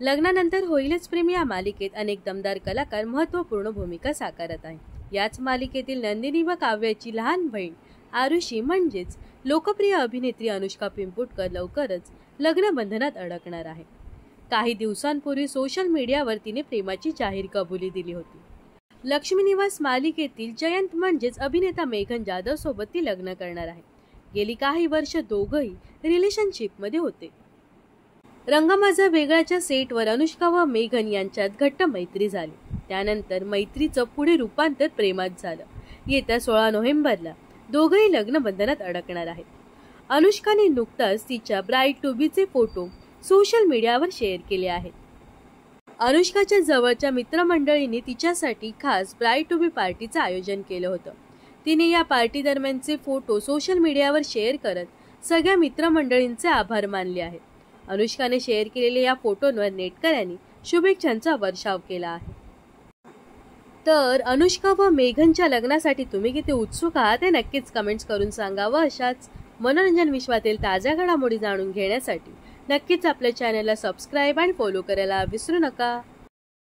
लग्नानंतर होईलच प्रेम या मालिकेत अनेक दमदार कलाकार महत्त्वपूर्ण भूमिका साकारत आहेत। याच मालिकेतील नंदिनी व काव्याची लहान बहीण आरुषी म्हणजेच लोकप्रिय अभिनेत्री अनुष्का पिंपुटकर लवकरच लग्नबंधनात अडकणार आहे। काही दिवसांपूर्वी सोशल मीडियावर तिने प्रेमाची जाहीर कबुली दिली होती। लक्ष्मी निवास मालिकेतील जयंत म्हणजेच अभिनेता मेघन जाधव सोबत ती लग्न करणार आहे। गेली काही वर्ष दोघंही रिलेशनशिपमध्ये होते। रंग माझा वेगळाच्या सेटवर अनुष्का व मेघन यांच्यात घट्ट मैत्री झाली। त्यानंतर मैत्रीचं पुढे रूपांतर प्रेमात झालं। येत्या 16 नोव्हेंबरला दोघंही लग्नबंधनात अडकणार आहेत। अनुष्काने नुकताच तिच्या ब्राईड टू बीचे फोटो सोशल मीडियावर शेअर केले आहेत। अनुष्काच्या जवळच्या मित्रमंडळींनी तिच्यासाठी खास ब्राईड टू बी पार्टीचं आयोजन केलं होतं। तिने या पार्टी दरम्यानचे फोटो सोशल मीडियावर शेअर करत सगळ्या मित्रमंडळींचे आभार मानले आहेत। अनुष्काने शेअर केलेल्या या फोटोंवर नेटकऱ्यांनी शुभेच्छांचा वर्षाव केला आहे। तर अनुष्का व मेघनच्या लग्नासाठी तुम्ही किती उत्सुक आहात हे नक्कीच कमेंट्स करून सांगा व अशाच मनोरंजन विश्वातील ताज्या घडामोडी जाणून घेण्यासाठी नक्कीच आपल्या चॅनलला सबस्क्राईब आणि फॉलो करायला विसरू नका।